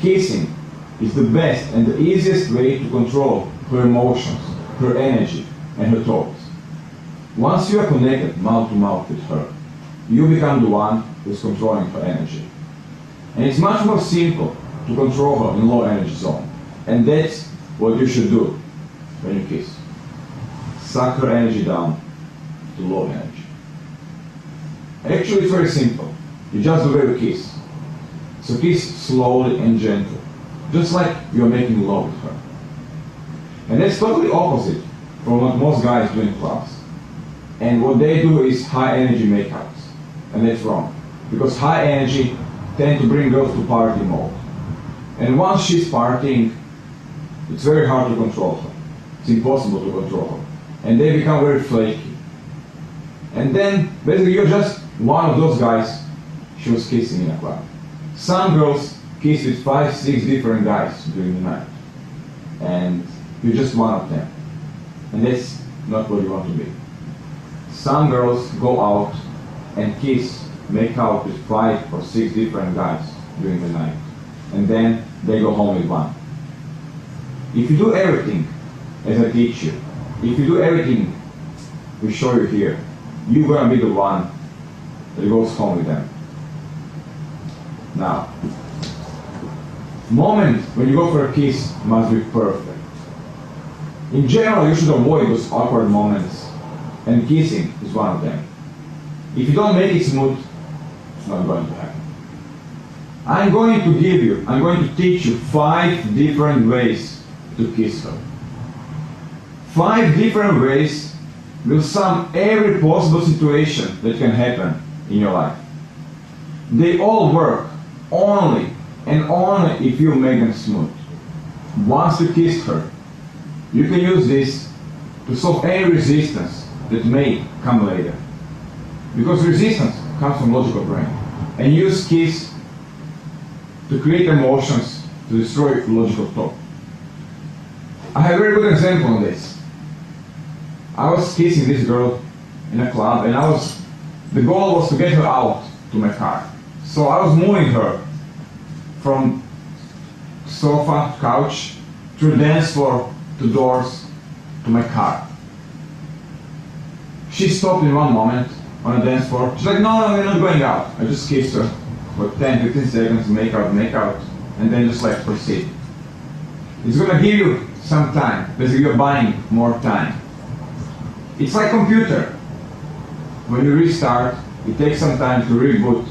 Kissing is the best and the easiest way to control her emotions, her energy, and her thoughts. Once you are connected mouth to mouth with her, you become the one who is controlling her energy. And it's much more simple to control her in low energy zone. And that's what you should do when you kiss. Suck her energy down to low energy. Actually, it's very simple. You just do very kiss. So kiss slowly and gently, just like you're making love with her. And that's totally opposite from what most guys do in clubs. And what they do is high energy makeouts. And that's wrong. Because high energy tend to bring girls to party mode. And once she's partying, it's very hard to control her. It's impossible to control her. And they become very flaky. And then, basically, you're just one of those guys she was kissing in a club. Some girls kiss with 5, 6 different guys during the night. And you're just one of them. And that's not what you want to be. Some girls go out and kiss, make out with 5 or 6 different guys during the night. And then they go home with one. If you do everything as I teach you, if you do everything we show you here, you're gonna be the one that goes home with them. Now, moment when you go for a kiss must be perfect. In general, you should avoid those awkward moments, and kissing is one of them. If you don't make it smooth, it's not going to happen. I'm going to teach you 5 different ways to kiss her. 5 different ways will sum every possible situation that can happen in your life. They all work only and only if you make them smooth. Once you kiss her, you can use this to solve any resistance that may come later. Because resistance comes from logical brain. And use kiss to create emotions to destroy logical thought. I have a very good example on this. I was kissing this girl in a club, and the goal was to get her out to my car. So I was moving her from sofa, couch, through the dance floor, to doors, to my car. She stopped in one moment on the dance floor. She's like, no, we're not going out. I just kissed her for 10, 15 seconds, make out, and then just like proceed. It's gonna give you some time, basically you're buying more time. It's like computer. When you restart, it takes some time to reboot.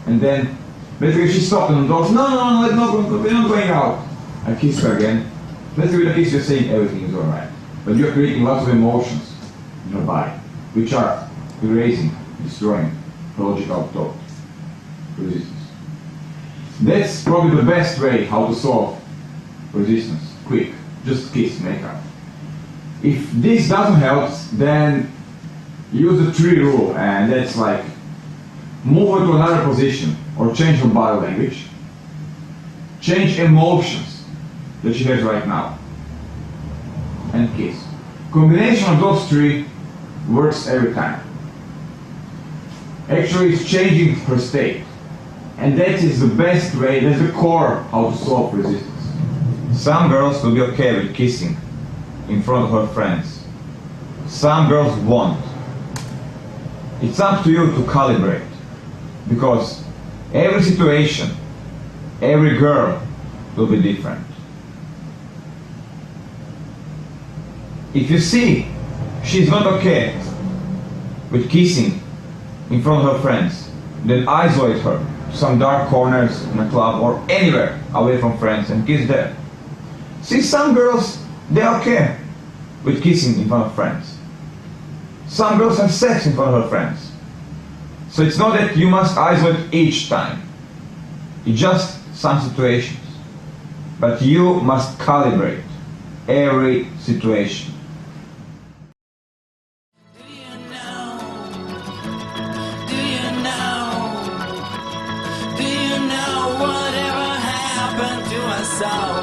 And then, basically she stopped on the doors, no, we're not going out. I kissed her again. Basically with a kiss you're saying everything is alright. But you're creating lots of emotions in your body, which are erasing, destroying logical thought, resistance. That's probably the best way how to solve resistance. Quick, just kiss, make out. If this doesn't help, then use the 3 rule, and that's like move her to another position or change her body language, change emotions that she has right now, and kiss. Combination of those 3 works every time. Actually, it's changing her state, and that is the best way, that's the core how to solve resistance. Some girls will be okay with kissing in front of her friends. Some girls won't. It's up to you to calibrate, because every situation, every girl will be different. If you see she's not okay with kissing in front of her friends, then isolate her to some dark corners in a club or anywhere away from friends and kiss there. See, some girls, they're okay with kissing in front of friends. Some girls have sex in front of her friends. So it's not that you must isolate each time. It's just some situations. But you must calibrate every situation. Do you know whatever happened to us all?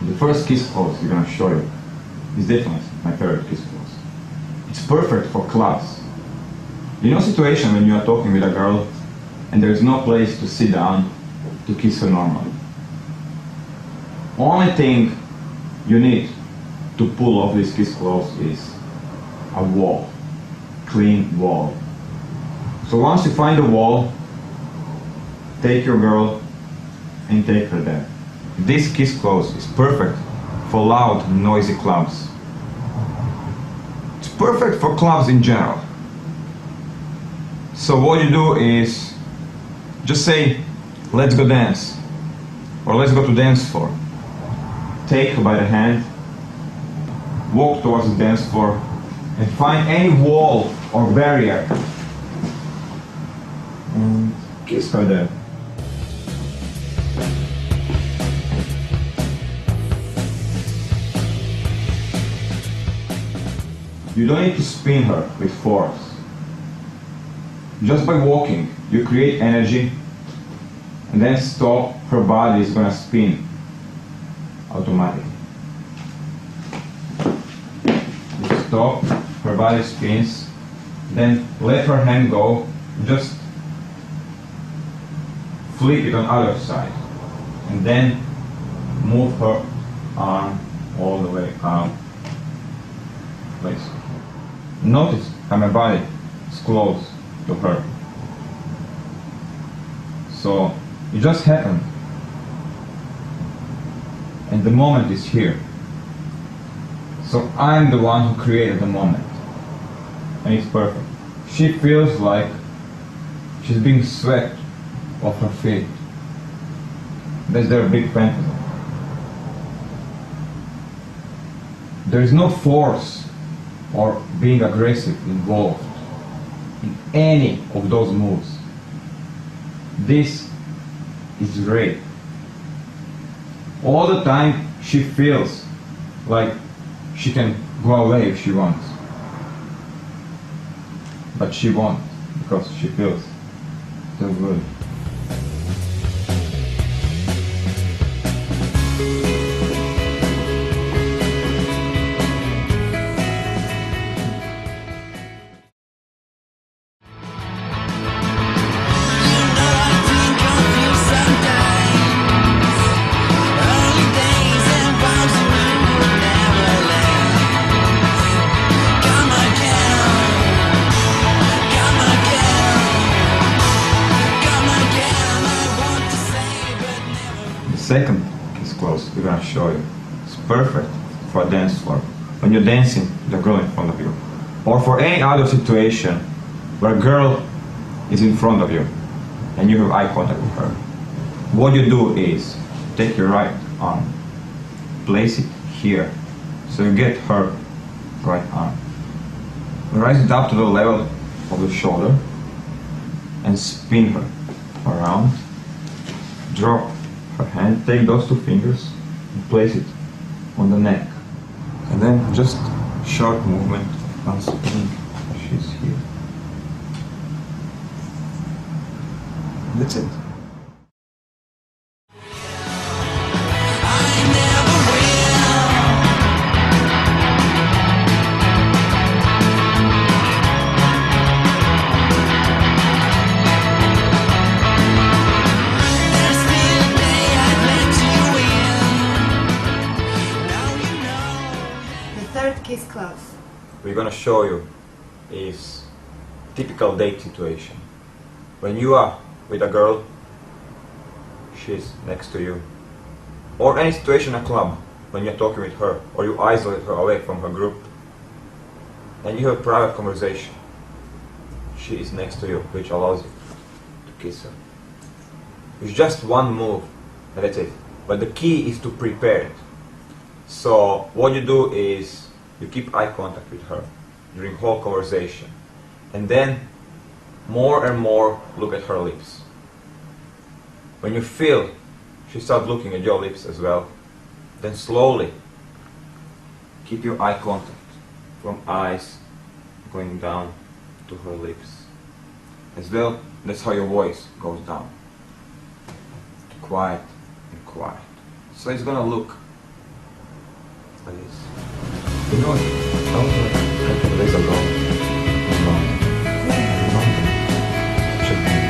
The first kiss pose we're going to show you is definitely my favorite kiss pose. It's perfect for clubs. You know situation when you are talking with a girl and there is no place to sit down to kiss her normally. Only thing you need to pull off this kiss close is a wall, clean wall. So once you find the wall, take your girl and take her there. This kiss close is perfect for loud, noisy clubs. It's perfect for clubs in general. So what you do is just say, let's go dance, or let's go to dance floor. Take her by the hand, walk towards the dance floor, and find any wall or barrier and kiss her there. You don't need to spin her with force. Just by walking, you create energy, and then stop, her body is gonna spin automatically. You stop, her body spins, then let her hand go, just flip it on other side, and then move her arm all the way out. Please. Notice how my body is close to her. So it just happened, and the moment is here. So I'm the one who created the moment, and it's perfect. She feels like she's being swept off her feet. That's their big fantasy. There is no force or being aggressive involved in any of those moves. This is rape. All the time she feels like she can go away if she wants. But she won't, because she feels so good. Second kiss close we're gonna show you. It's perfect for a dance floor, when you're dancing with a girl in front of you, or for any other situation where a girl is in front of you and you have eye contact with her. What you do is take your right arm, place it here, so you get her right arm. Raise it up to the level of the shoulder and spin her around. Drop her hand, take those two fingers and place it on the neck, and then just short movement of spinning. She's here. That's it. Kiss close. We're gonna show you is typical date situation. When you are with a girl, she's next to you, or any situation in a club when you're talking with her, or you isolate her away from her group, and you have a private conversation. She is next to you, which allows you to kiss her. It's just one move, and that's it. But the key is to prepare it. So what you do is you keep eye contact with her during whole conversation, and then more and more look at her lips. When you feel she starts looking at your lips as well, then slowly keep your eye contact from eyes going down to her lips. As well, that's how your voice goes down. Quiet and quiet. So it's gonna look like this. You know, I was like a couple of days ago in London. Such a beauty.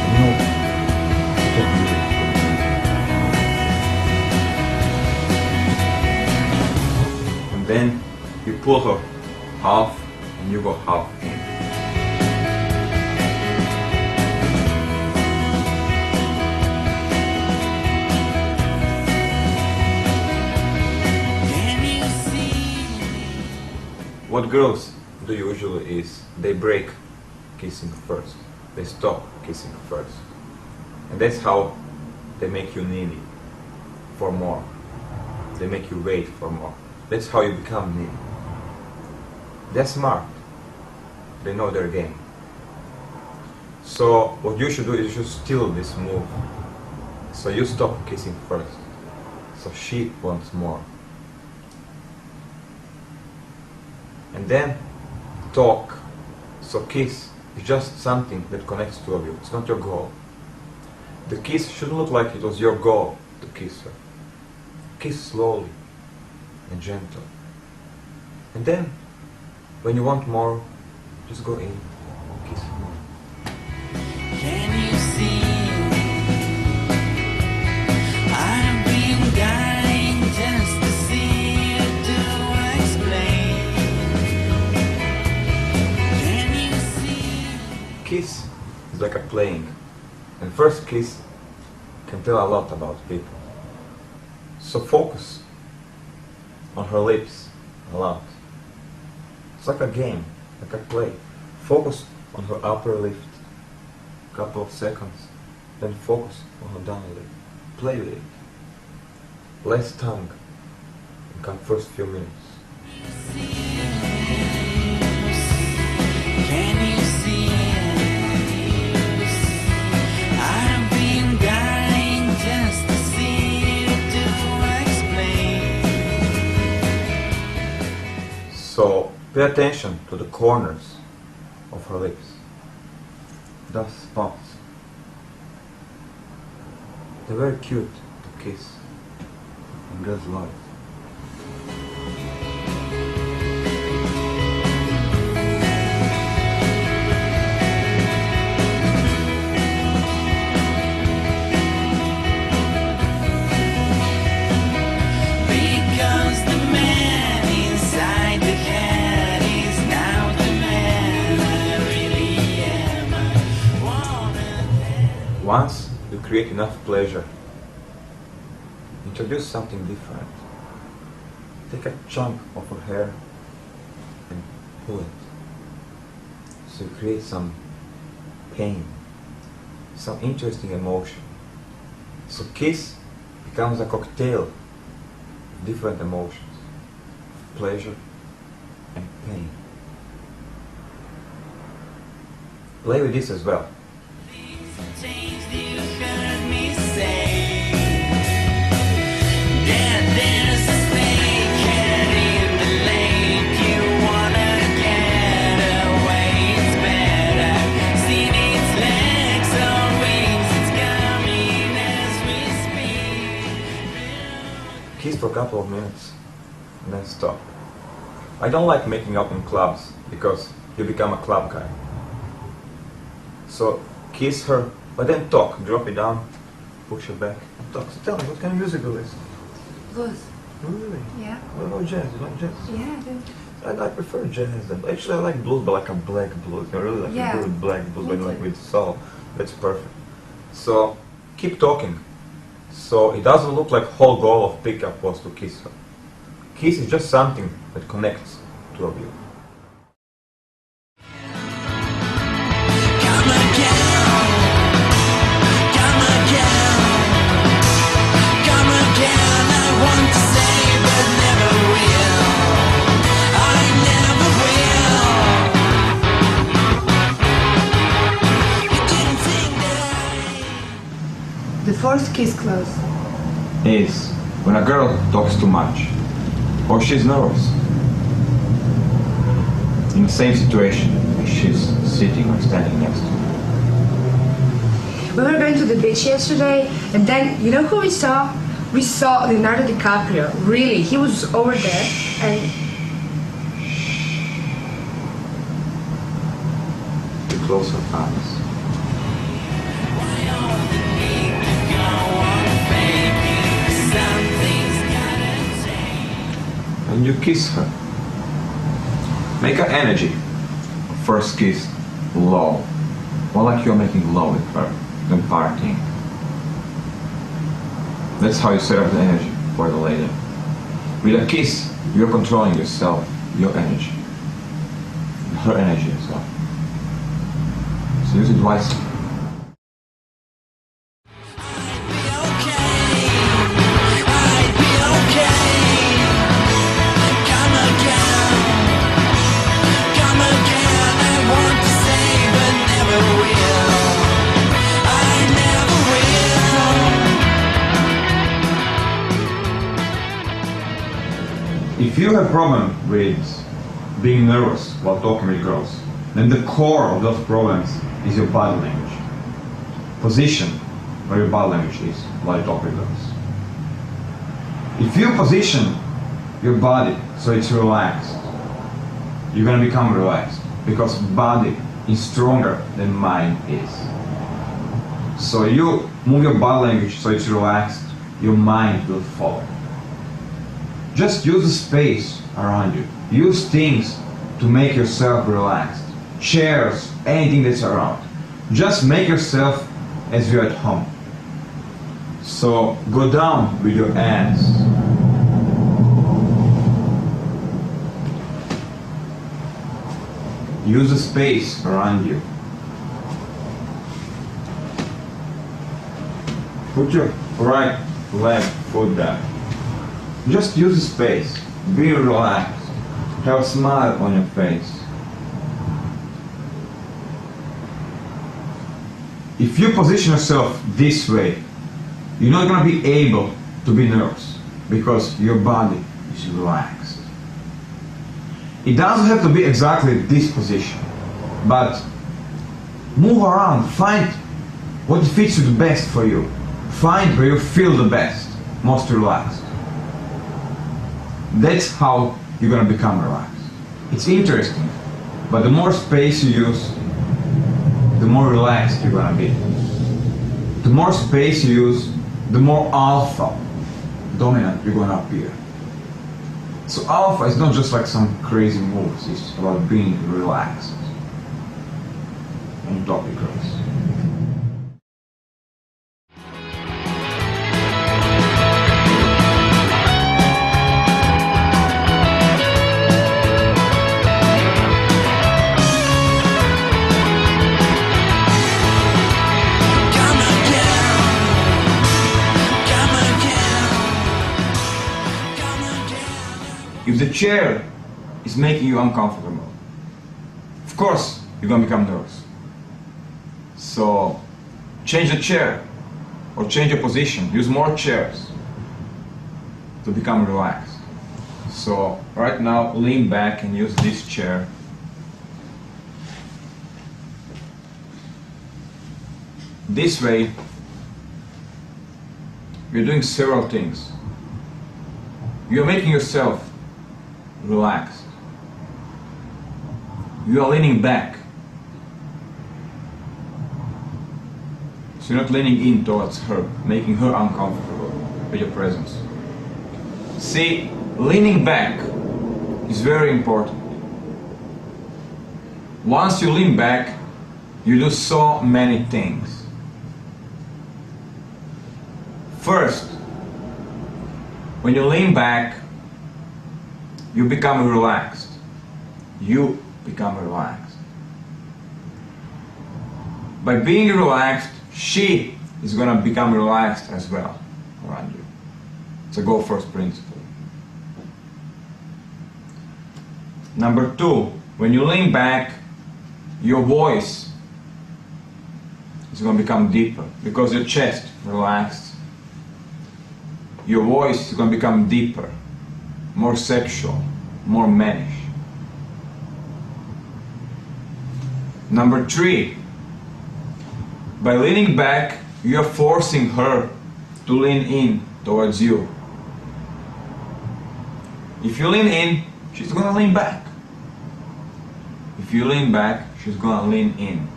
You know, such a beauty. And then you pull her half and you go half in. What girls do usually is they break kissing first. They stop kissing first. And that's how they make you needy for more. They make you wait for more. That's how you become needy. They're smart. They know their game. So what you should do is you should steal this move. So you stop kissing first. So she wants more. And then talk. So kiss is just something that connects two of you. It's not your goal. The kiss shouldn't look like it was your goal to kiss her. Kiss slowly and gentle. And then, when you want more, just go in, kiss more. Can you see? I've been dying just to see you to explain. Can you see? Kiss is like a playing, and first kiss can tell a lot about people. So focus on her lips a lot. It's like a game, like a play. Focus on her upper lip, couple of seconds, then focus on her down lip. Play with it. Less tongue in the first few minutes. Can you see? I've been dying just to see you to explain. So pay attention to the corners of her lips. Those spots. They're very cute to kiss, and girls love it. Because the man inside the cat is now the man I really am. I wanna have. Once you create enough pleasure, introduce something different. Take a chunk of her hair and pull it. So you create some pain, some interesting emotion. So kiss becomes a cocktail of different emotions, pleasure and pain. Play with this as well. Changed, you heard me say that there's a snake head in the lake. You wanna get away, it's better. Seen its legs or wings, it's coming as we speak. Kiss for a couple of minutes and then stop. I don't like making up in clubs because you become a club guy. So kiss her, but then talk. Drop it down, push her back, and talk. So tell me, what kind of music is this? Blues. Really? Yeah. What about jazz? You like jazz? Yeah, I do. I prefer jazz. Actually, I like blues, but like a black blues. I really like Yeah. a good black blues, Me but like too. with soul. That's perfect. So keep talking. So it doesn't look like whole goal of pickup was to kiss her. Kiss is just something that connects two of you. Come again, come again, come again. I want to say, but never will. I never will. You didn't think that The fourth kiss clause. Is when a girl talks too much or she's nervous. In the same situation as she's sitting or standing next to you. We were going to the beach yesterday, and then, you know who we saw? We saw Leonardo DiCaprio. Really, he was over there, and You close your eyes. And you kiss her. Make her energy. First kiss low. More like you're making love with her than partying. That's how you set up the energy for the lady. With a kiss, you're controlling yourself, your energy, and her energy as well. So use it wisely. If you have a problem with being nervous while talking with girls, then the core of those problems is your body language. Position where your body language is while you talk with girls. If you position your body so it's relaxed, you're gonna become relaxed because body is stronger than mind is. So you move your body language so it's relaxed, your mind will follow. Just use the space around you. Use things to make yourself relaxed. Chairs, anything that's around. Just make yourself as you're at home. So go down with your hands. Use the space around you. Put your right leg foot down. Just use the space. Be relaxed. Have a smile on your face. If you position yourself this way, you're not going to be able to be nervous because your body is relaxed. It doesn't have to be exactly this position, but move around. Find what fits you the best for you. Find where you feel the best, most relaxed. That's how you're going to become relaxed. It's interesting, but the more space you use, the more relaxed you're going to be. The more space you use, the more alpha, dominant you're going to appear. So alpha is not just like some crazy moves, it's about being relaxed when you talk with girls. If the chair is making you uncomfortable, of course you're going to become nervous. So change the chair or change your position. Use more chairs to become relaxed. So right now lean back and use this chair. This way you're doing several things. You're making yourself relaxed. You are leaning back. So you're not leaning in towards her, making her uncomfortable with your presence. See, leaning back is very important. Once you lean back, you do so many things. First, when you lean back, you become relaxed. You become relaxed. By being relaxed, she is going to become relaxed as well around you. It's a go first principle. Number two, when you lean back, your voice is going to become deeper because your chest relaxed. Your voice is going to become deeper, more sexual, more mannish. Number three, by leaning back, you're forcing her to lean in towards you. If you lean in, she's gonna lean back. If you lean back, she's gonna lean in.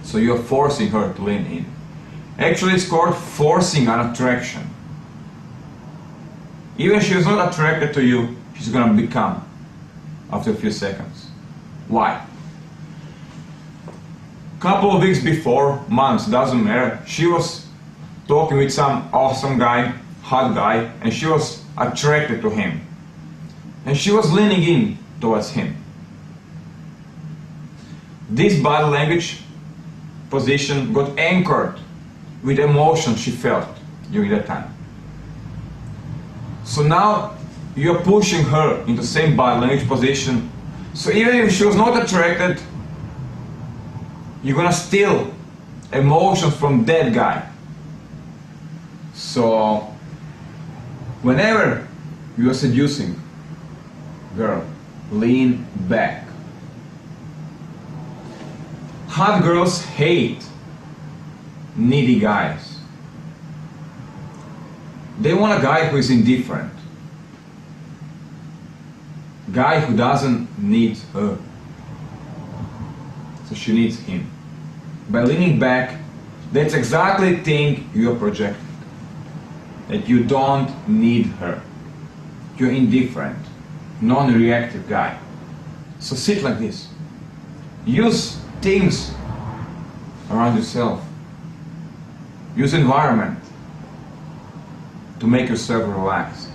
So you're forcing her to lean in. Actually, it's called forcing an attraction. Even if she's not attracted to you, she's gonna become after a few seconds. Why? Couple of weeks before, months, doesn't matter, she was talking with some awesome guy, hot guy, and she was attracted to him. And she was leaning in towards him. This body language position got anchored with emotion she felt during that time. So now you're pushing her into the same body language position. So even if she was not attracted, you're gonna steal emotions from that guy. So whenever you are seducing girl, lean back. Hot girls hate needy guys. They want a guy who is indifferent. Guy who doesn't need her. So she needs him. By leaning back, that's exactly the thing you're projecting. That you don't need her. You're indifferent, non-reactive guy. So sit like this. Use things around yourself. Use environment to make yourself relaxed.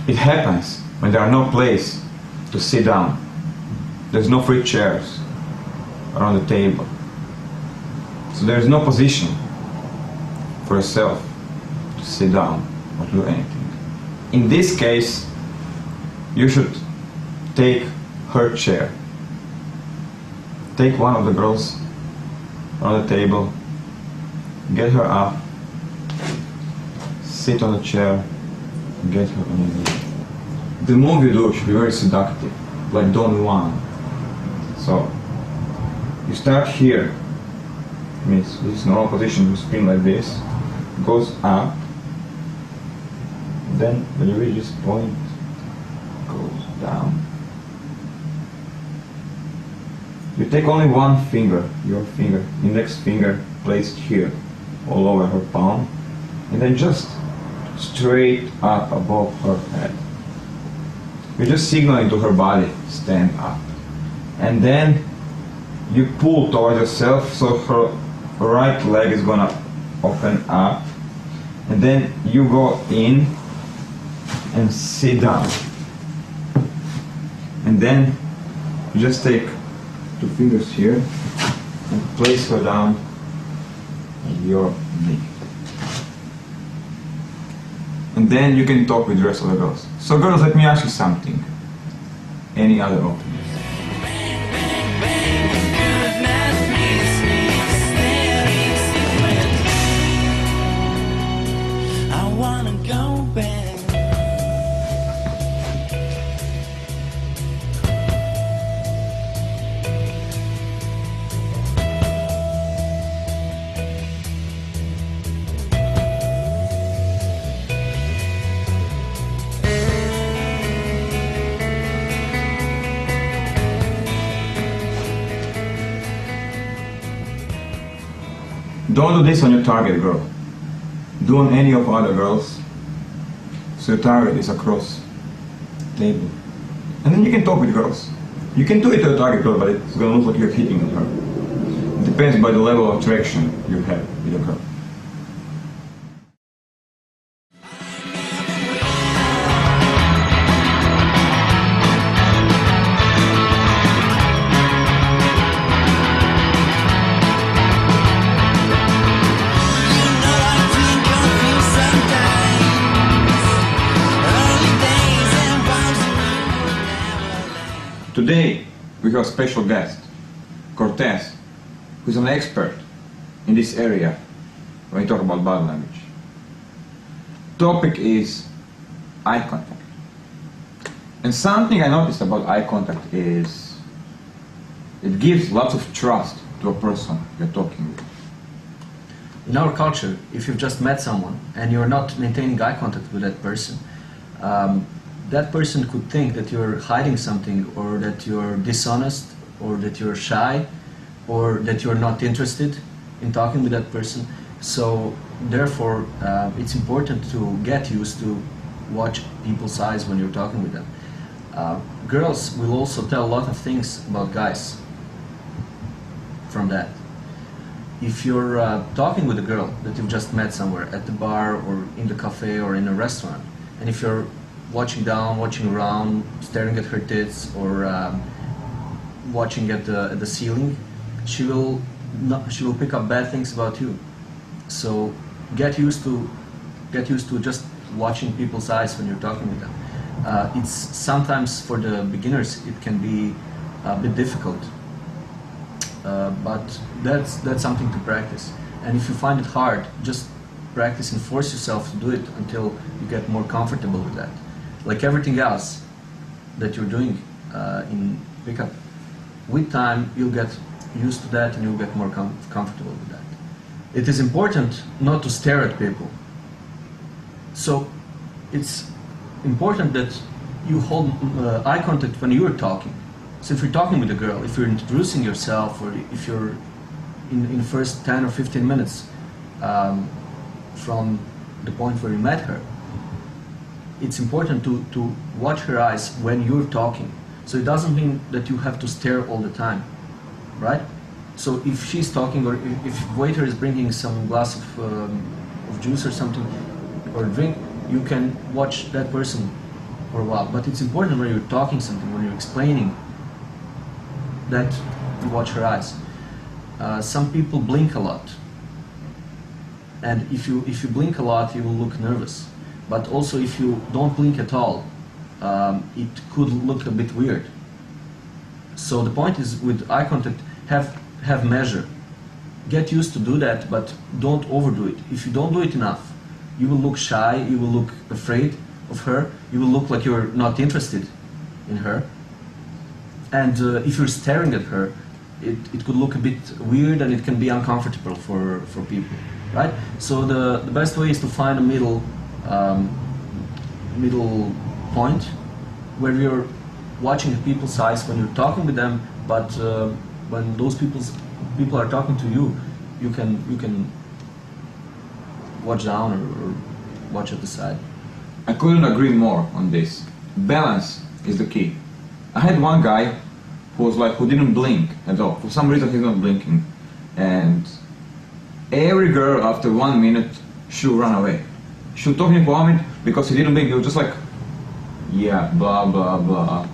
It happens when there are no place to sit down. There's no free chairs around the table. So there's no position for yourself to sit down or to do anything. In this case, you should take her chair. Take one of the girls on the table, get her up, sit on the chair, get her on your knee. The move you do should be very seductive, like Don Juan. So, you start here, means this is normal position, you spin like this, goes up, then when you reach this point, goes down. You take only one finger, your finger, index finger placed here, all over her palm, and then just straight up above her head. You're just signaling to her body, stand up. And then you pull towards yourself so her right leg is gonna open up. And then you go in and sit down. And then you just take two fingers here and place her down on your knee. And then you can talk with the rest of the girls. So girls, let me ask you something. Any other opening? I wanna go back. Don't do this on your target girl. Do on any of other girls. So your target is across the table. And then you can talk with girls. You can do it to the target girl, but it's gonna look like you're hitting on her. It depends by the level of attraction you have with a girl. Today we have a special guest. Cortez, who's an expert in this area when you talk about body language. Topic is eye contact. And something I noticed about eye contact is it gives lots of trust to a person you're talking with. In our culture, if you've just met someone and you're not maintaining eye contact with that person could think that you're hiding something, or that you're dishonest, or that you're shy, or that you're not interested in talking with that person. So therefore, it's important to get used to watch people's eyes when you're talking with them. Girls will also tell a lot of things about guys from that. If you're talking with a girl that you've just met somewhere at the bar or in the cafe or in a restaurant, and if you're watching down, watching around, staring at her tits, or watching at the ceiling, she will pick up bad things about you. So get used to just watching people's eyes when you're talking with them. It's sometimes for the beginners it can be a bit difficult, but that's something to practice. And if you find it hard, just practice and force yourself to do it until you get more comfortable with that. Like everything else that you're doing in pickup, with time you'll get used to that and you'll get more comfortable with that. It is important not to stare at people. So it's important that you hold eye contact when you're talking. So if you're talking with a girl, if you're introducing yourself, or if you're in the first 10 or 15 minutes from the point where you met her, it's important to watch her eyes when you're talking. So it doesn't mean that you have to stare all the time, right? So if she's talking, or if waiter is bringing some glass of juice or something, or drink, you can watch that person for a while. But it's important when you're talking something, when you're explaining, that you watch her eyes. Some people blink a lot, and if you blink a lot, you will look nervous. But also, if you don't blink at all, it could look a bit weird. So the point is, with eye contact, have measure. Get used to do that, but don't overdo it. If you don't do it enough, you will look shy, you will look afraid of her, you will look like you're not interested in her. And if you're staring at her, it could look a bit weird, and it can be uncomfortable for people, right? So the best way is to find a middle point where you're watching people's eyes when you're talking with them, but when those people are talking to you, you can watch down or watch at the side. I couldn't agree more on this. Balance is the key. I had one guy who didn't blink at all. For some reason he's not blinking. And every girl after 1 minute she'll run away. She'll talk him for a minute because he didn't blink. He was just like, yeah, blah blah blah.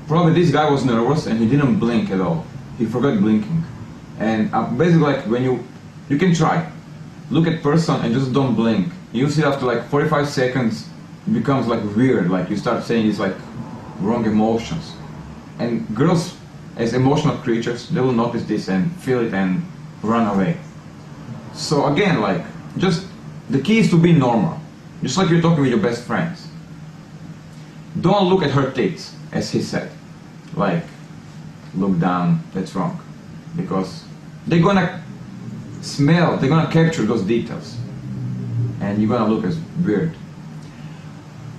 Probably this guy was nervous and he didn't blink at all. He forgot blinking. And basically, like, when you can try. Look at person and just don't blink. You see after like 45 seconds it becomes like weird, like you start saying these like wrong emotions. And girls, as emotional creatures, they will notice this and feel it and run away. So again, like, just the key is to be normal. Just like you're talking with your best friends. Don't look at her tits, as he said. Like, look down, that's wrong. Because they're gonna smell, they're gonna capture those details. And you're gonna look as weird.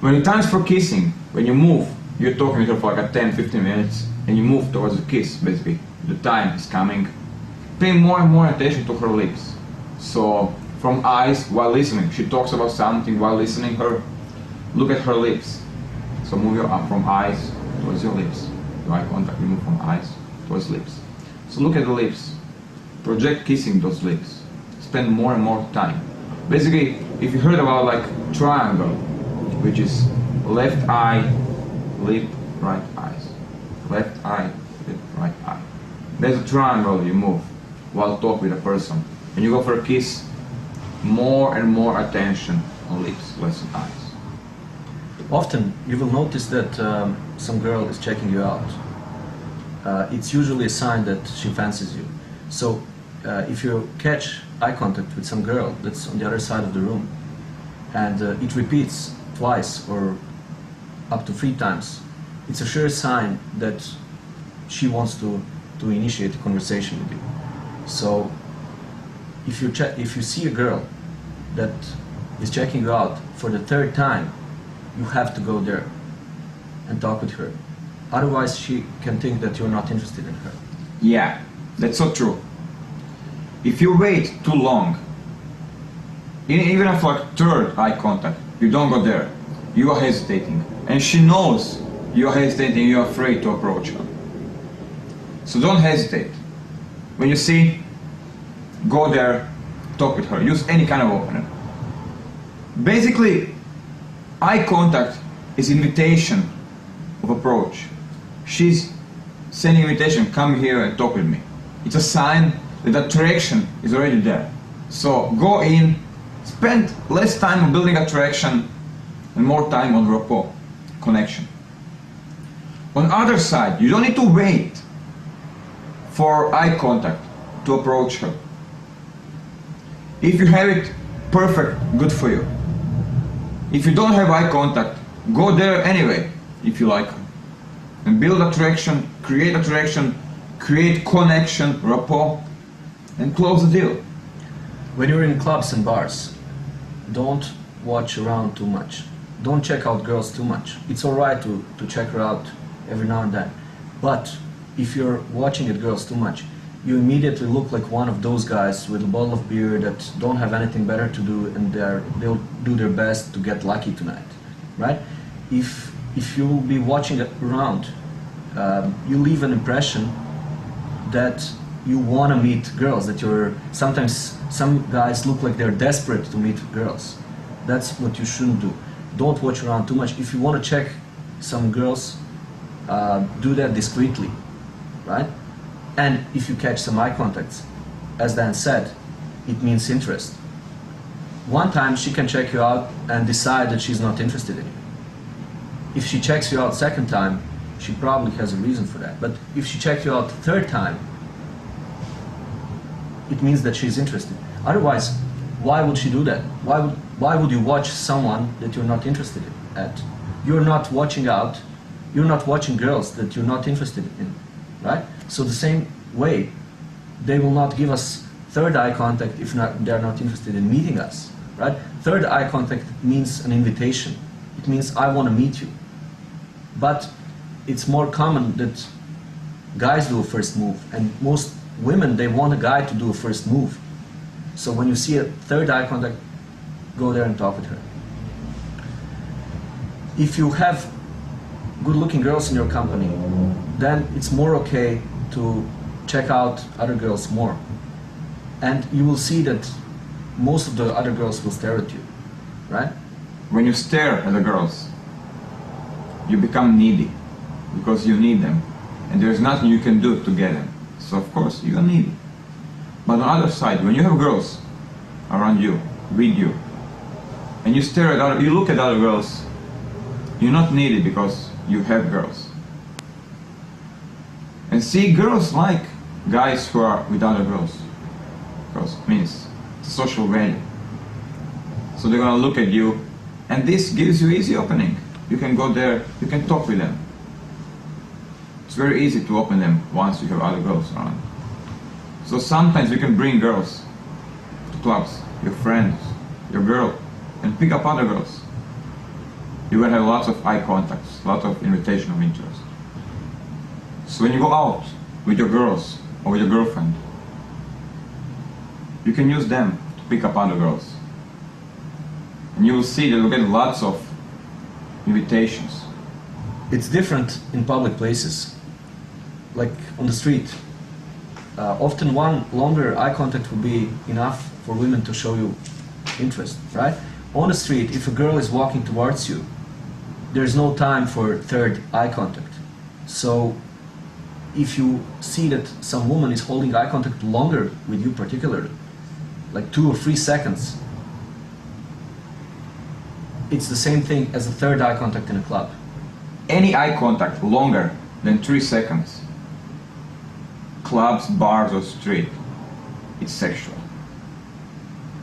When it's time for kissing, when you move, you're talking with her for like 10-15 minutes, and you move towards the kiss, basically. The time is coming. Pay more and more attention to her lips. So, from eyes while listening. She talks about something while listening her. Look at her lips. So move your arm from eyes towards your lips. Your eye contact, you move from eyes towards lips. So look at the lips. Project kissing those lips. Spend more and more time. Basically, if you heard about like triangle, which is left eye, lip, right eyes. Left eye, lip, right eye. There's a triangle you move while talking with a person. And you go for a kiss, more and more attention on lips, less on eyes. Often you will notice that some girl is checking you out. it's usually a sign that she fancies you. So if you catch eye contact with some girl that's on the other side of the room, and it repeats twice or up to 3 times, it's a sure sign that she wants to initiate a conversation with you. So if you see a girl that is checking you out for the 3rd time, you have to go there and talk with her. Otherwise, she can think that you're not interested in her. Yeah, that's so true. If you wait too long, even for a 3rd eye contact, you don't go there, you are hesitating. And she knows you are hesitating, you are afraid to approach her. So don't hesitate. When you see, go there, talk with her, use any kind of opener. Basically, eye contact is invitation of approach. She's sending invitation, come here and talk with me. It's a sign that attraction is already there. So go in, spend less time on building attraction and more time on rapport, connection. On the other side, you don't need to wait for eye contact to approach her. If you have it, perfect, good for you. If you don't have eye contact, go there anyway, if you like her. And build attraction, create connection, rapport, and close the deal. When you're in clubs and bars, don't watch around too much. Don't check out girls too much. It's alright to check her out every now and then. But if you're watching at girls too much, you immediately look like one of those guys with a bottle of beer that don't have anything better to do, and they'll do their best to get lucky tonight, right? If you'll be watching around, you leave an impression that you want to meet girls, that sometimes some guys look like they're desperate to meet girls. That's what you shouldn't do. Don't watch around too much. If you want to check some girls, do that discreetly, right? And if you catch some eye contacts, as Dan said, it means interest. One time she can check you out and decide that she's not interested in you. If she checks you out 2nd time, she probably has a reason for that. But if she checks you out 3rd time, it means that she's interested. Otherwise, why would she do that? Why would you watch someone that you're not interested at? You're not watching girls that you're not interested in, right? So the same way, they will not give us 3rd eye contact if they're not interested in meeting us, right? 3rd eye contact means an invitation. It means I want to meet you. But it's more common that guys do a first move, and most women, they want a guy to do a first move. So when you see a 3rd eye contact, go there and talk with her. If you have good-looking girls in your company, then it's more okay to check out other girls more. And you will see that most of the other girls will stare at you, right? When you stare at the girls, you become needy because you need them, and there's nothing you can do to get them. So of course you are needy. But on the other side, when you have girls around you, with you, and you you look at other girls, you're not needy because you have girls. And see, girls like guys who are with other girls, because it means it's a social value. So they're gonna look at you, and this gives you easy opening. You can go there, you can talk with them. It's very easy to open them once you have other girls around. So sometimes you can bring girls to clubs, your friends, your girl, and pick up other girls. You're gonna have lots of eye contacts, lots of invitation of interest. So when you go out with your girls or with your girlfriend, you can use them to pick up other girls. And you will see that you'll get lots of invitations. It's different in public places, like on the street. Often one longer eye contact will be enough for women to show you interest, right? On the street, if a girl is walking towards you, there's no time for 3rd eye contact. So if you see that some woman is holding eye contact longer with you particularly, like 2 or 3 seconds, it's the same thing as a 3rd eye contact in a club. Any eye contact longer than 3 seconds clubs, bars or street, it's sexual.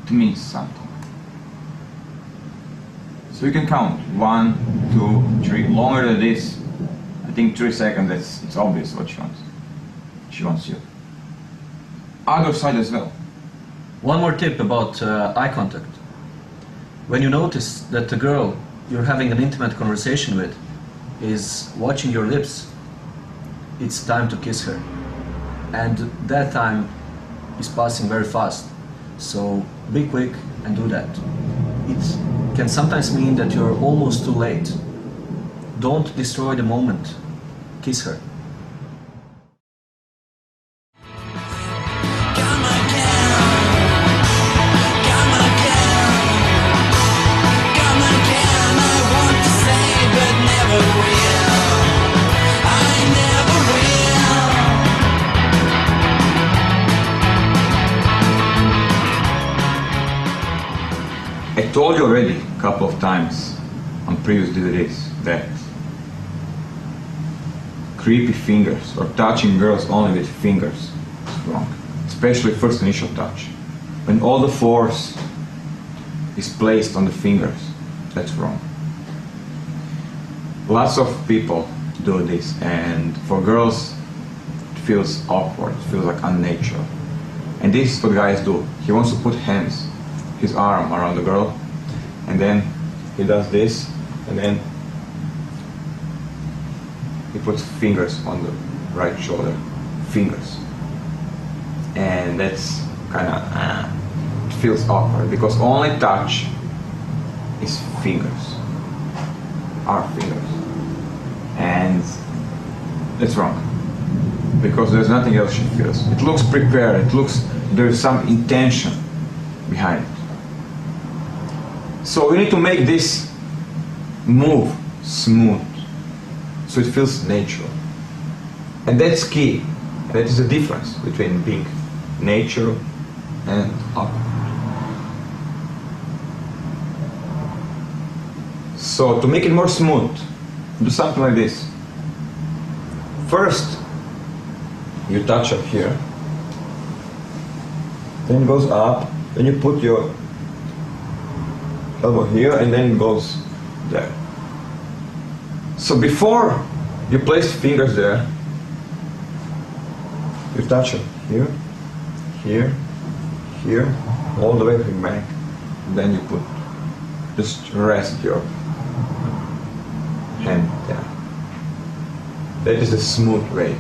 It means something. So you can count 1, 2, 3. Longer than this, I think 3 seconds. It's obvious what she wants. She wants you. Other side as well. One more tip about eye contact. When you notice that the girl you're having an intimate conversation with is watching your lips, it's time to kiss her. And that time is passing very fast. So be quick and do that. It can sometimes mean that you're almost too late. Don't destroy the moment. Kiss her. Come again, come again, come again. I want to say but never will. I never will. I told you already a couple of times on previous DVDs that creepy fingers or touching girls only with fingers is wrong. Especially first initial touch. When all the force is placed on the fingers, that's wrong. Lots of people do this, and for girls it feels awkward, it feels like unnatural. And this is what guys do. He wants to put his arm around the girl, and then he does this, and then he puts fingers on the right shoulder. Fingers. And that's kind of, it feels awkward, because only touch is fingers. Our fingers. And that's wrong. Because there's nothing else she feels. It looks prepared, it looks, there's some intention behind it. So we need to make this move smooth, so it feels natural. And that's key. That is the difference between being natural and awkward. So to make it more smooth, do something like this. First, you touch up here, then it goes up, then you put your elbow here, and then it goes there. So before you place fingers there, you touch it here, here, here, all the way back. Then you put, just rest your hand there. That is the smooth way.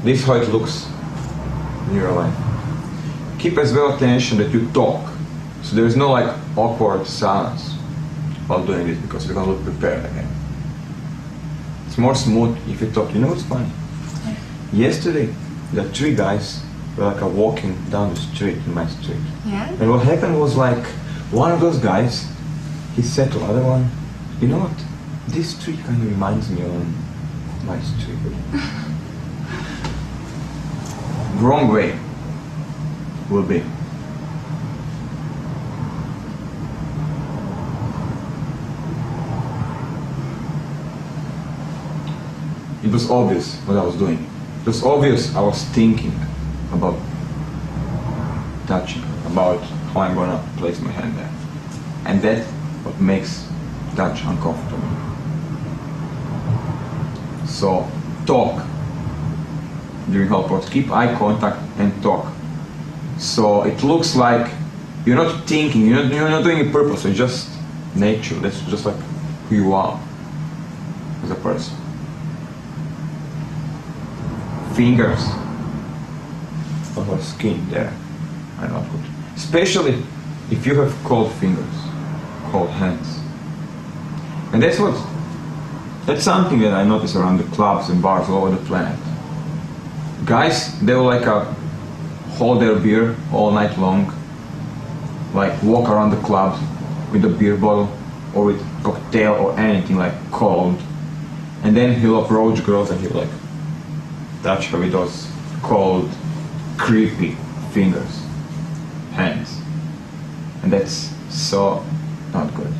This is how it looks in your life. Keep as well attention that you talk. So there is no like awkward silence while doing this, because you're gonna look prepared again. It's more smooth if you talk. You know what's funny? Yesterday, the 3 guys were like walking down the street, in my street. Yeah? And what happened was like, one of those guys, he said to the other one, you know what? This street kind of reminds me of my street. Wrong way will be. It was obvious what I was doing. It was obvious I was thinking about touching, about how I'm gonna place my hand there. And that's what makes touch uncomfortable. So, talk during whole process. Keep eye contact and talk. So it looks like you're not thinking, you're not doing it purposely, it's just nature. That's just like who you are as a person. Fingers on her skin there are not good. Especially if you have cold fingers, cold hands. And that's something that I notice around the clubs and bars all over the planet. Guys, they will like hold their beer all night long, like walk around the club with a beer bottle or with cocktail or anything like cold, and then he'll approach girls and he'll like touch her with those cold, creepy fingers, hands, and that's so not good.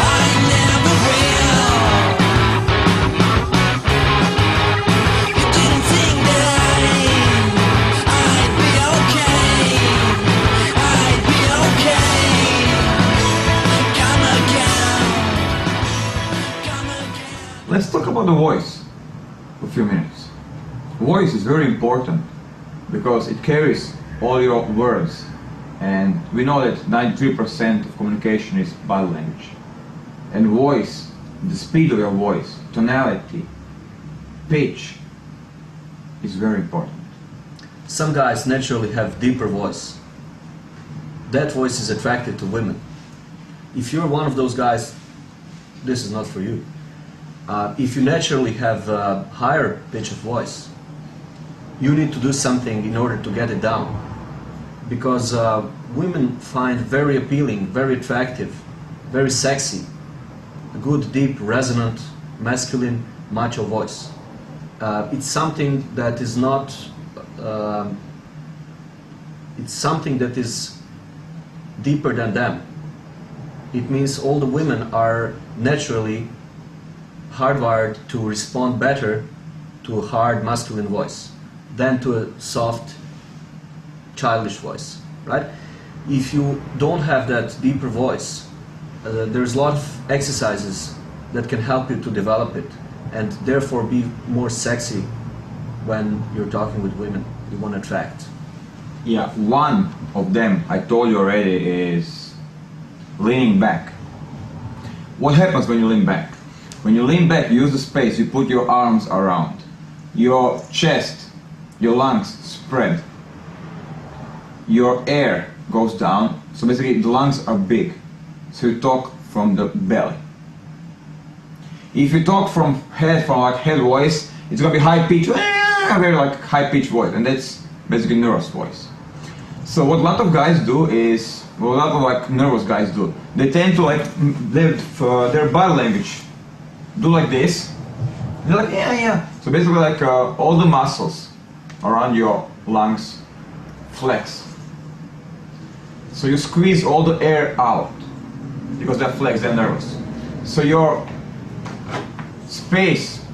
I never will. Let's talk about the voice for a few minutes. Voice is very important because it carries all your words, and we know that 93% of communication is body language. And voice, the speed of your voice, tonality, pitch is very important. Some guys naturally have deeper voice. That voice is attractive to women. If you're one of those guys, this is not for you. If you naturally have a higher pitch of voice, you need to do something in order to get it down. Because women find very appealing, very attractive, very sexy, a good, deep, resonant, masculine, macho voice. It's something that is not, it's something that is deeper than them. It means all the women are naturally hardwired to respond better to a hard masculine voice than to a soft childish voice, right? If you don't have that deeper voice, there's a lot of exercises that can help you to develop it and therefore be more sexy when you're talking with women you want to attract. Yeah, one of them I told you already is leaning back. What happens when you lean back? When you lean back, you use the space, you put your arms around. Your chest, your lungs spread. Your air goes down, so basically the lungs are big. So you talk from the belly. If you talk from head voice, it's gonna be high pitch, very like high pitched voice, and that's basically nervous voice. So what a lot of guys do is, what a lot of like nervous guys do, they tend to like their body language do like this. They're like yeah. So basically like all the muscles around your lungs flex. So you squeeze all the air out because they're flexed, they're nervous. So your space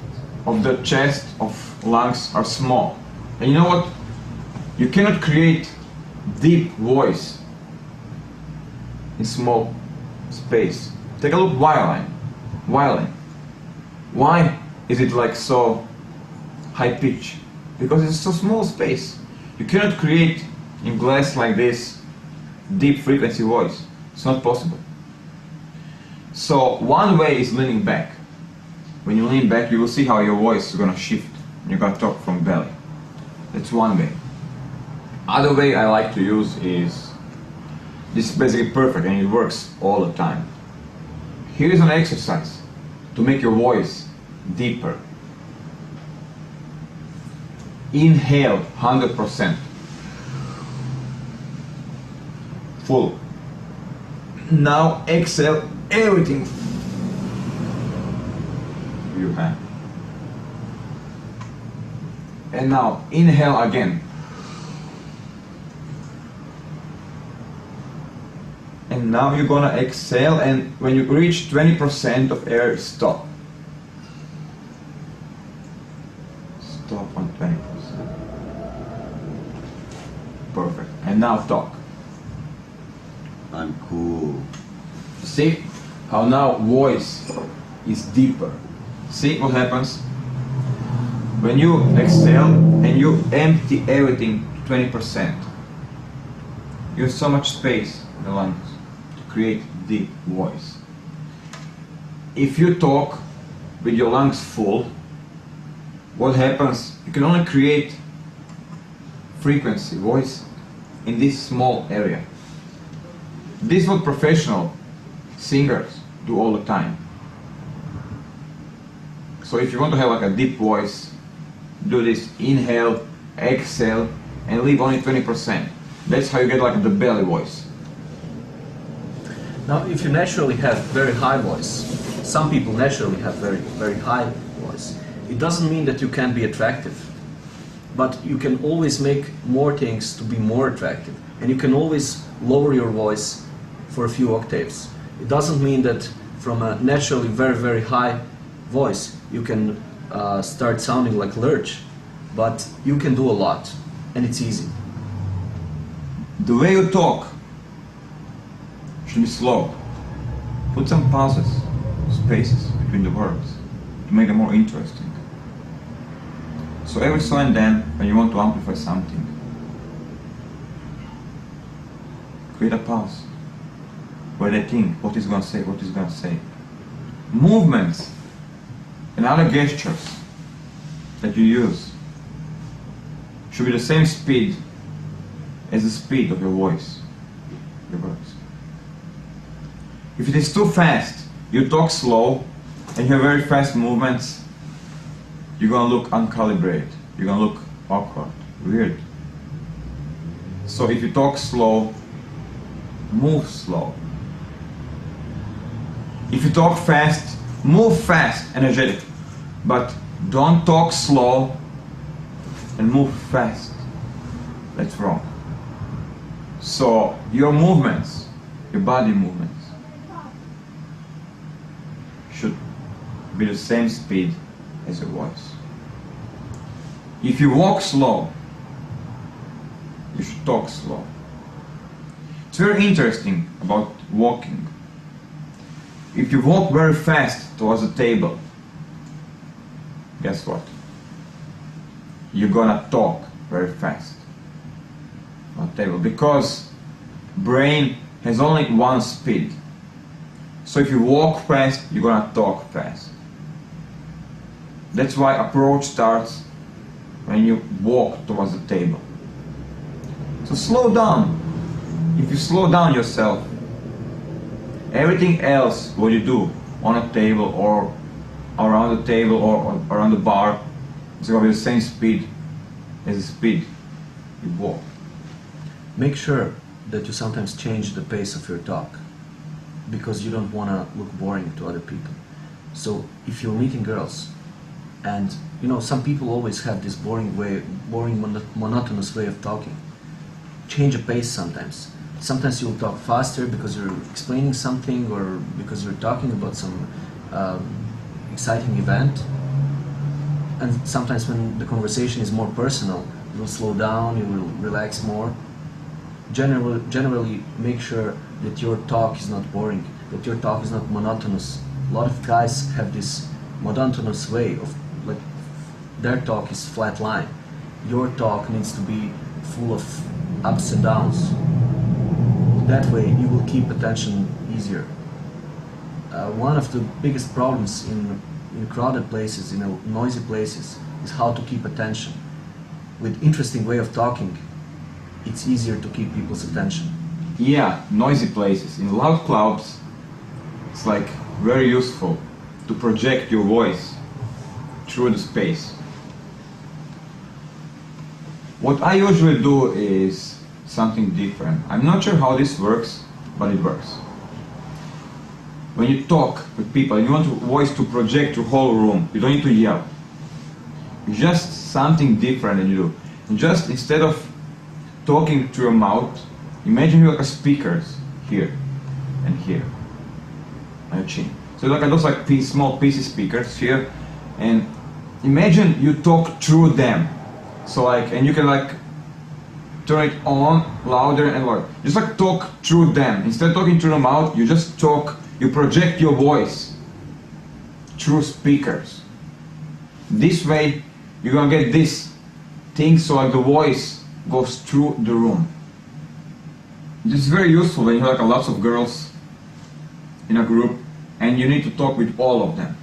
of the chest, of lungs are small. And you know what? You cannot create deep voice in small space. Take a look violin. Why is it like so high pitch? Because it's so small space. You cannot create in glass like this deep frequency voice. It's not possible. So one way is leaning back. When you lean back, you will see how your voice is gonna shift. You're gonna talk from belly. That's one way. Other way I like to use is, this is basically perfect and it works all the time. Here is an exercise to make your voice deeper. Inhale 100%. Full. Now exhale everything you have. And now inhale again. And now you're gonna exhale, and when you reach 20% of air, stop. Stop on 20%. Perfect. And now talk. I'm cool. See how now voice is deeper. See what happens? When you exhale and you empty everything to 20%, you have so much space in the lungs to create deep voice. If you talk with your lungs full, what happens? You can only create frequency, voice, in this small area. This is what professional singers do all the time. So if you want to have like a deep voice, do this: inhale, exhale, and leave only 20%. That's how you get like the belly voice. Now, if you naturally have very high voice, some people naturally have very high voice, it doesn't mean that you can't be attractive. But you can always make more things to be more attractive. And you can always lower your voice for a few octaves. It doesn't mean that from a naturally very high voice you can start sounding like Lurch, but you can do a lot, and it's easy. The way you talk should be slow. Put some pauses, spaces between the words. to make them more interesting. So every so and then, when you want to amplify something, create a pause where they think what is going to say, what is going to say. Movements and other gestures that you use should be the same speed as the speed of your voice. Your words. If it is too fast, you talk slow and you have very fast movements, you're going to look uncalibrated. You're going to look awkward, weird. So if you talk slow, move slow. If you talk fast, move fast, energetic. But don't talk slow and move fast. That's wrong. So your movements, your body movements, should be the same speed as your voice. If you walk slow, you should talk slow. It's very interesting about walking. If you walk very fast towards the table, guess what? You're gonna talk very fast on the table because brain has only one speed. So if you walk fast, you're gonna talk fast. That's why approach starts when you walk towards the table. So slow down. If you slow down yourself, everything else what you do on a table or around the table or around the bar is going to be the same speed as the speed you walk. Make sure that you sometimes change the pace of your talk because you don't want to look boring to other people. So if you're meeting girls and you know some people always have this monotonous way of talking, change the pace sometimes. Sometimes you'll talk faster because you're explaining something or because you're talking about some exciting event. And sometimes when the conversation is more personal, you'll slow down, you will relax more. Generally make sure that your talk is not boring, that your talk is not monotonous. A lot of guys have this monotonous way of like their talk is flat line. Your talk needs to be full of ups and downs. That way you will keep attention easier. One of the biggest problems in crowded places, noisy places, is how to keep attention. With interesting way of talking, it's easier to keep people's attention. Yeah, noisy places. In loud clubs, it's like very useful to project your voice through the space. What I usually do is something different. I'm not sure how this works, but it works. When you talk with people and you want your voice to project your whole room, you don't need to yell. It's just something different that you do. And just instead of talking through your mouth, imagine you like a speakers here and here on your chin. So like those like small PC speakers here, and imagine you talk through them. So like, and you can like turn it on louder and louder. Just like talk through them. Instead of talking through the mouth, you just talk, you project your voice through speakers. This way, you're gonna get this thing so like the voice goes through the room. This is very useful when you have like lots of girls in a group and you need to talk with all of them.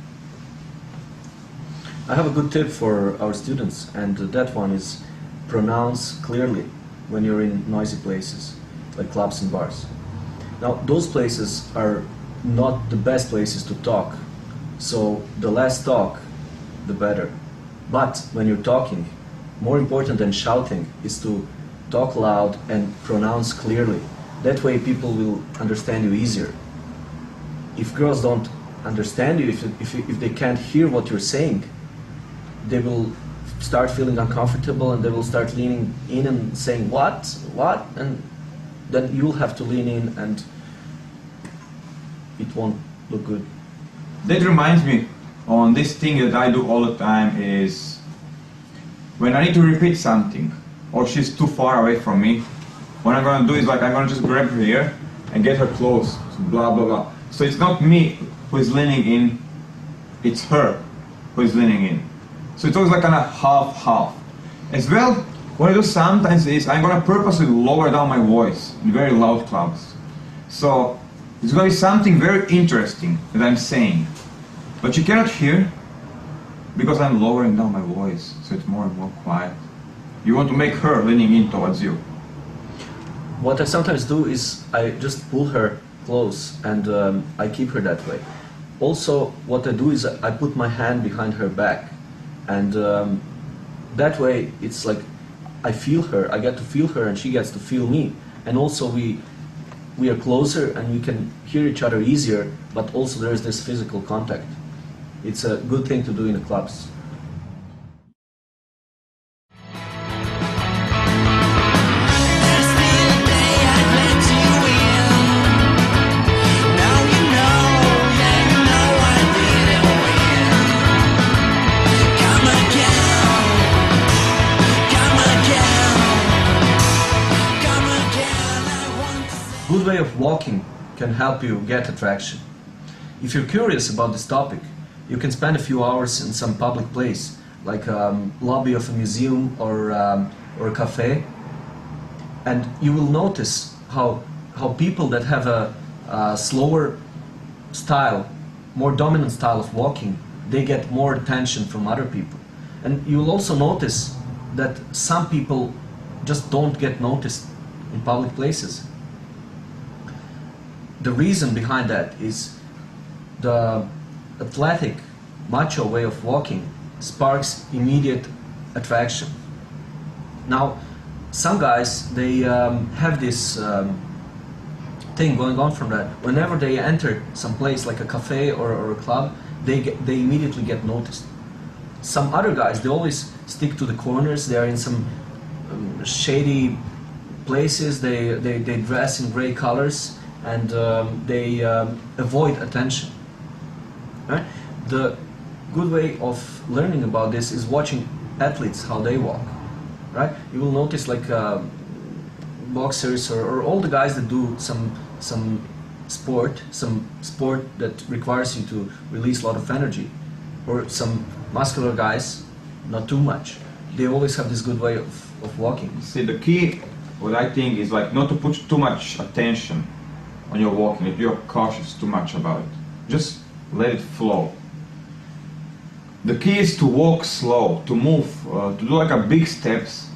I have a good tip for our students, and that one is pronounce clearly when you're in noisy places, like clubs and bars. Now, those places are not the best places to talk, so the less talk, the better. But when you're talking, more important than shouting is to talk loud and pronounce clearly. That way people will understand you easier. If girls don't understand you, if they can't hear what you're saying, they will start feeling uncomfortable and they will start leaning in and saying, what? And then you'll have to lean in and it won't look good. That reminds me on this thing that I do all the time is when I need to repeat something or she's too far away from me, what I'm gonna do is like I'm gonna just grab her here and get her close, blah blah blah. So it's not me who is leaning in, it's her who is leaning in. So it's always like kind of half-half. As well, what I do sometimes is I'm gonna purposely lower down my voice in very loud clubs. So it's gonna be something very interesting that I'm saying, but you cannot hear because I'm lowering down my voice, so it's more and more quiet. You want to make her leaning in towards you. What I sometimes do is I just pull her close and I keep her that way. Also, what I do is I put my hand behind her back, and that way it's like I feel her, I get to feel her and she gets to feel me. And also we are closer and we can hear each other easier, but also there is this physical contact. It's a good thing to do in the clubs. There's been a day I'd let you in. Now you know, yeah, you know I didn't win. Come again, come again, come again. I want to say. Good way of walking can help you get attraction. If you're curious about this topic, you can spend a few hours in some public place, like lobby of a museum or a cafe, and you will notice how people that have a slower style, more dominant style of walking, they get more attention from other people. And you will also notice that some people just don't get noticed in public places. The reason behind that is the athletic, macho way of walking sparks immediate attraction. Now, some guys, they have this thing going on from that. Whenever they enter some place like a cafe or a club, they immediately get noticed. Some other guys, they always stick to the corners. They are in some shady places. They dress in gray colors and they avoid attention. Right? The good way of learning about this is watching athletes, how they walk. Right? You will notice like boxers or all the guys that do some sport that requires you to release a lot of energy, or some muscular guys, not too much. They always have this good way of walking. See, the key, what I think, is like not to put too much attention on your walking, if you're cautious too much about it. Just let it flow. The key is to walk slow, to move, to do like a big steps,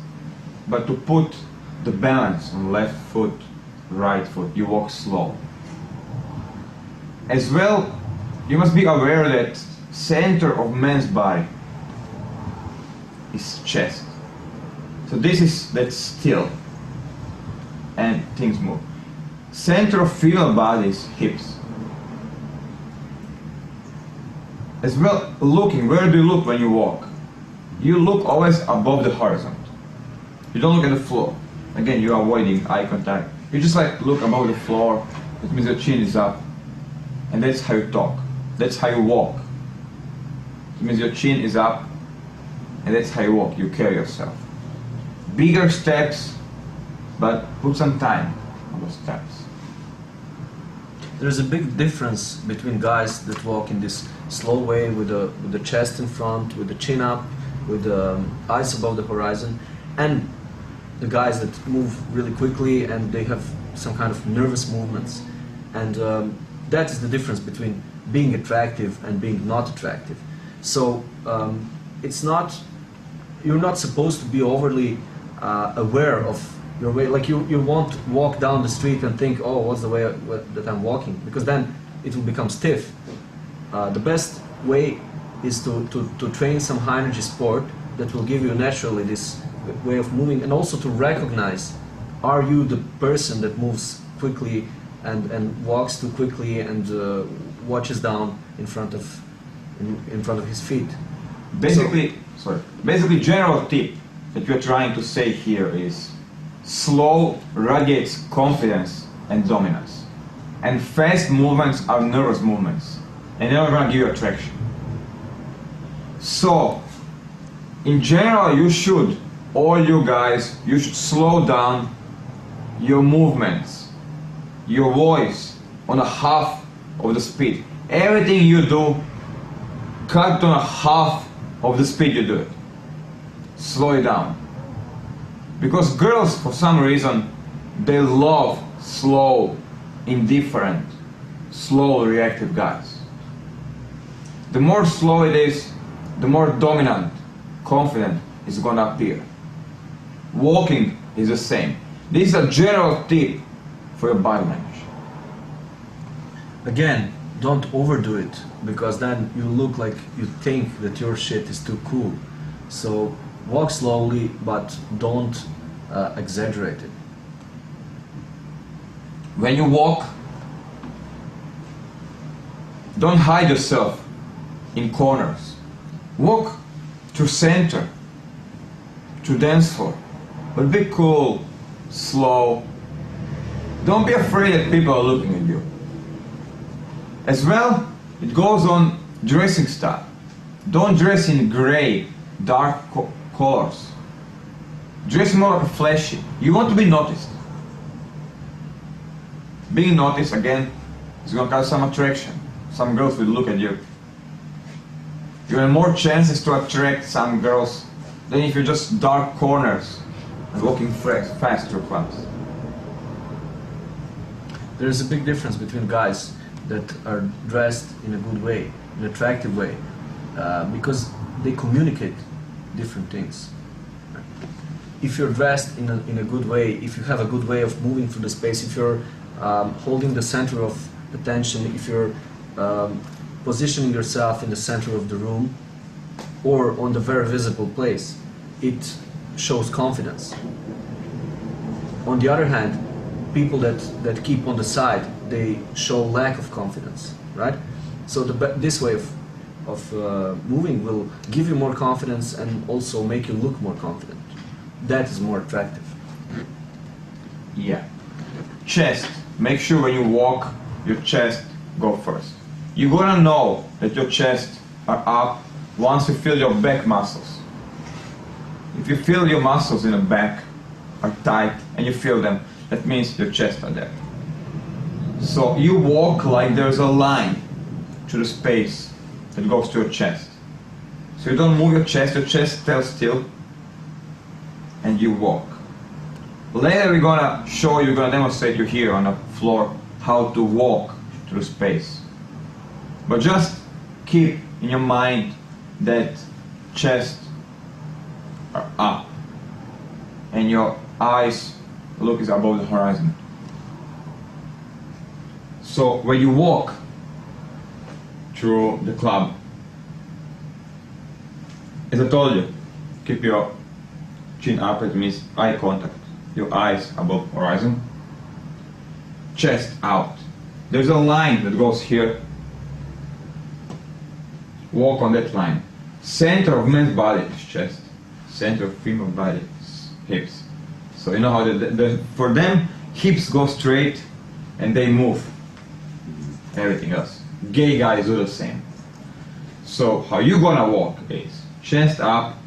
but to put the balance on left foot, right foot. You walk slow. As well, you must be aware that center of man's body is chest. So that's still, and things move. Center of female body is hips. As well, looking, where do you look when you walk? You look always above the horizon. You don't look at the floor. Again, you're avoiding eye contact. You just like look above the floor. That means your chin is up. And that's how you talk. That's how you walk. It means your chin is up. And that's how you walk. You carry yourself. Bigger steps, but put some time on those steps. There's a big difference between guys that walk in this slow way with the chest in front, with the chin up, with the eyes above the horizon, and the guys that move really quickly and they have some kind of nervous movements. And that is the difference between being attractive and being not attractive. So it's not, you're not supposed to be overly aware of your way. Like you won't walk down the street and think, oh, what's the way that I'm walking? Because then it will become stiff. The best way is to train some high energy sport that will give you naturally this way of moving, and also to recognize, are you the person that moves quickly and walks too quickly and watches down in front of his feet. Basically, basically general tip that we're trying to say here is slow radiates confidence and dominance. And fast movements are nervous movements. And they're not going to give you attraction. So, in general, all you guys, you should slow down your movements, your voice on a half of the speed. Everything you do cut on a half of the speed you do it. Slow it down. Because girls, for some reason, they love slow, indifferent, slow, reactive guys. The more slow it is, the more dominant, confident it's gonna appear. Walking is the same. This is a general tip for your body language. Again, don't overdo it, because then you look like you think that your shit is too cool. So walk slowly, but don't exaggerate it. When you walk, don't hide yourself in corners. Walk to center, to dance floor, but be cool, slow. Don't be afraid that people are looking at you. As well, it goes on dressing style. Don't dress in gray, dark colors. Dress more like a flashy. You want to be noticed. Being noticed, again, is going to cause some attraction. Some girls will look at you. You have more chances to attract some girls than if you're just dark corners and walking fast through clubs. There's a big difference between guys that are dressed in a good way, in an attractive way, because they communicate different things. If you're dressed in a good way, if you have a good way of moving through the space, if you're holding the center of attention, if you're positioning yourself in the center of the room or on the very visible place, it shows confidence. On the other hand, people that keep on the side, they show lack of confidence, right? So this way of moving will give you more confidence and also make you look more confident. That is more attractive. Yeah. Chest. Make sure when you walk, your chest go first. You're gonna know that your chest are up once you feel your back muscles. If you feel your muscles in the back are tight and you feel them, that means your chest are there. So you walk like there's a line to the space that goes to your chest. So you don't move your chest stays still, and you walk. Later we're gonna show you, gonna demonstrate you here on the floor how to walk to the space. But just keep in your mind that chest are up and your eyes look is above the horizon. So when you walk through the club, as I told you, keep your chin up, it means eye contact. Your eyes above horizon. Chest out. There's a line that goes here. Walk on that line. Center of man's body is chest. Center of female body is hips. So you know how for them, hips go straight and they move. Everything else. Gay guys do the same. So how you gonna walk is chest up,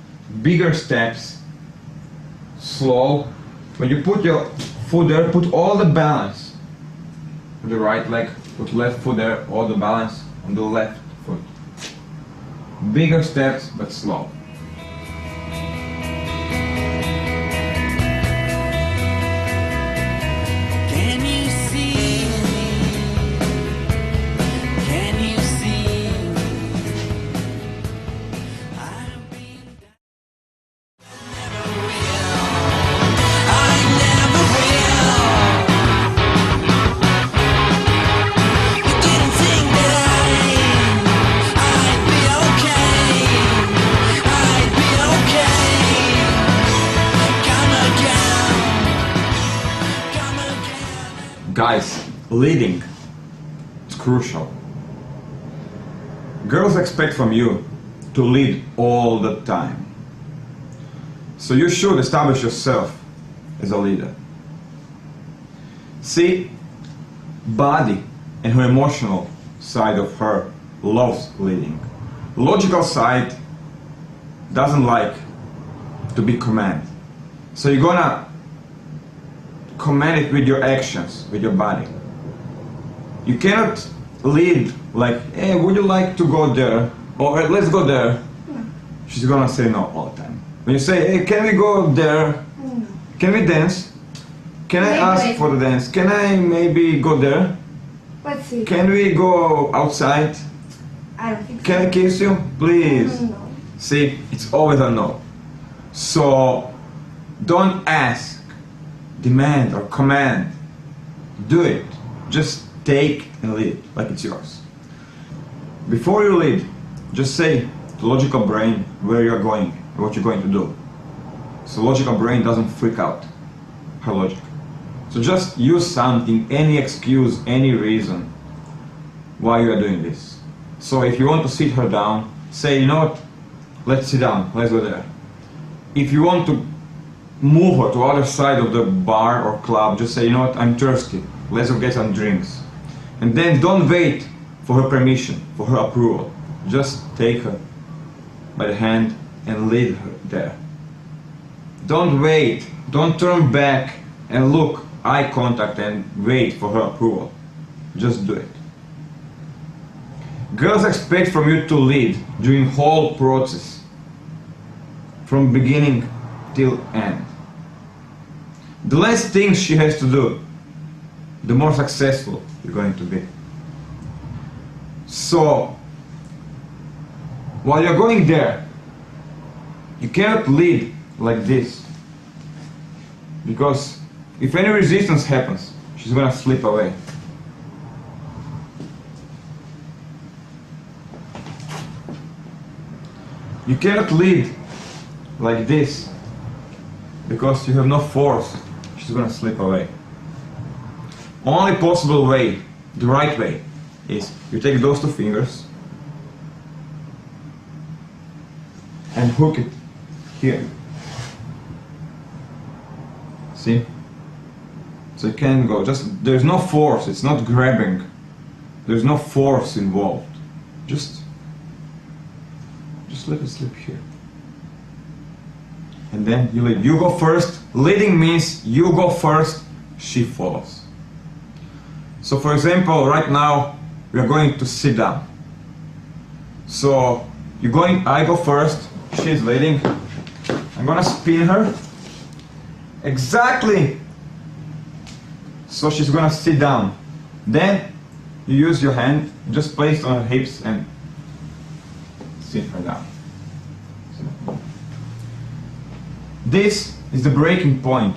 bigger steps, slow. When you put your foot there, put all the balance on the right leg, put left foot there, all the balance on the left foot. Bigger steps, but slow. Can you see me? Can you see me? I've been never will. I never will. You didn't think that I'd be okay. I'd be okay. Come again. Guys, leading is crucial. Girls expect from you to lead all the time. So you should establish yourself as a leader. See, body and her emotional side of her loves leading. Logical side doesn't like to be commanded. So you're gonna command it with your actions, with your body. You cannot lead like, hey, would you like to go there? or let's go there, she's gonna say no all the time. When you say, hey, can we go there? Can we dance? Can I ask for the dance? Can I maybe go there? Let's see. Can we go outside? I don't think so. Can I kiss you? Please. No. See, it's always a no. So don't ask, demand or command. Do it. Just take and lead like it's yours. Before you lead, just say to logical brain where you're going and what you're going to do. So logical brain doesn't freak out her logic. So just use something, any excuse, any reason why you are doing this. So if you want to sit her down, say, you know what, let's sit down, let's go there. If you want to move her to the other side of the bar or club, just say, you know what, I'm thirsty, let's go get some drinks. And then don't wait for her permission, for her approval. Just take her by the hand and lead her there. Don't wait, don't turn back and look, eye contact, and wait for her approval. Just do it. Girls expect from you to lead during whole process, from beginning till end. The less things she has to do, the more successful you're going to be. So, while you're going there, you cannot lead like this, because if any resistance happens, she's gonna slip away. You cannot lead like this, because you have no force, she's gonna slip away. Only possible way, the right way, is you take those two fingers and hook it here. See? So you can go, just, there's no force, it's not grabbing. There's no force involved. Just let it slip here. And then you lead. You go first. Leading means you go first, she follows. So for example, right now, we are going to sit down. So you're going, I go first, she's leading. I'm gonna spin her. Exactly. So she's gonna sit down. Then you use your hand, just place it on her hips and sit her down. This is the breaking point.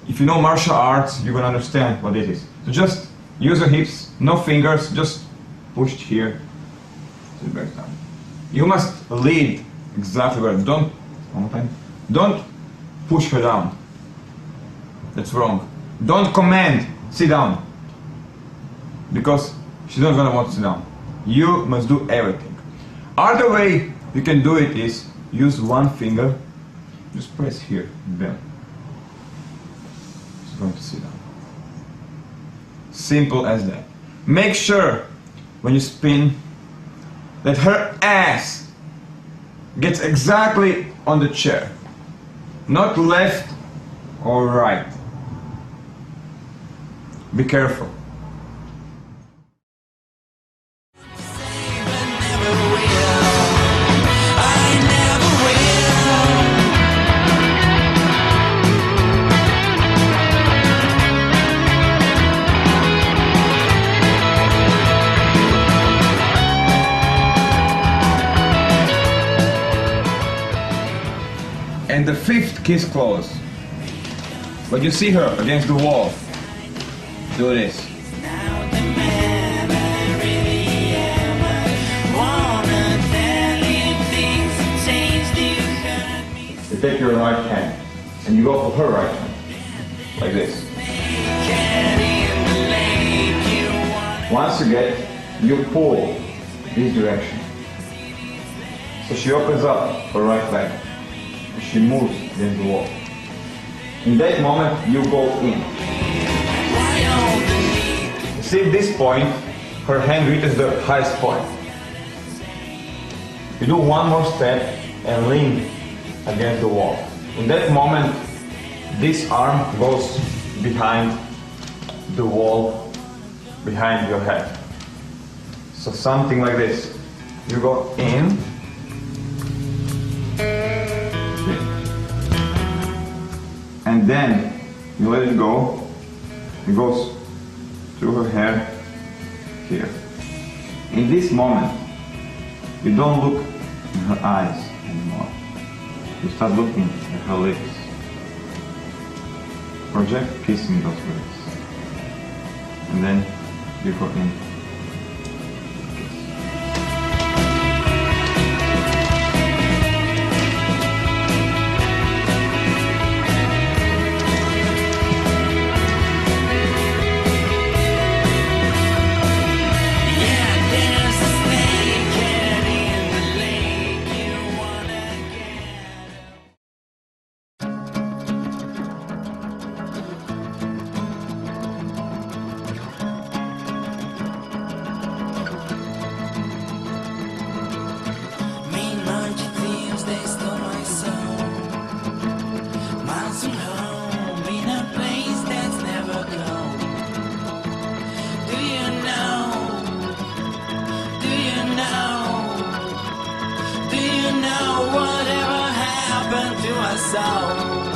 If you know martial arts, you're gonna understand what it is. So just use your hips, no fingers, just push it here, so it breaks down. You must lead exactly where. Don't push her down. That's wrong. Don't command, sit down, because she's not gonna want to sit down. You must do everything. Other way you can do it is use one finger, just press here, bam. She's going to sit down. Simple as that. Make sure when you spin that her ass gets exactly on the chair, not left or right. Be careful. And the fifth kiss clause. When you see her against the wall, do this. You take your right hand and you go for her right hand, like this. Once you get, you pull this direction. So she opens up her right leg. She moves against the wall. In that moment, you go in. See, at this point, her hand reaches the highest point. You do one more step and lean against the wall. In that moment, this arm goes behind the wall, behind your head. So something like this. You go in. And then you let it go. It goes through her hair here. In this moment, you don't look in her eyes anymore. You start looking at her lips. Project kissing those lips. And then you go in. Yeah, there's a snake head in the lake. You wanna mean monkey thieves, they stole my soul. Miles from home, in a place that's never cold. Do you know? Do you know? Do you know whatever happened to our soul?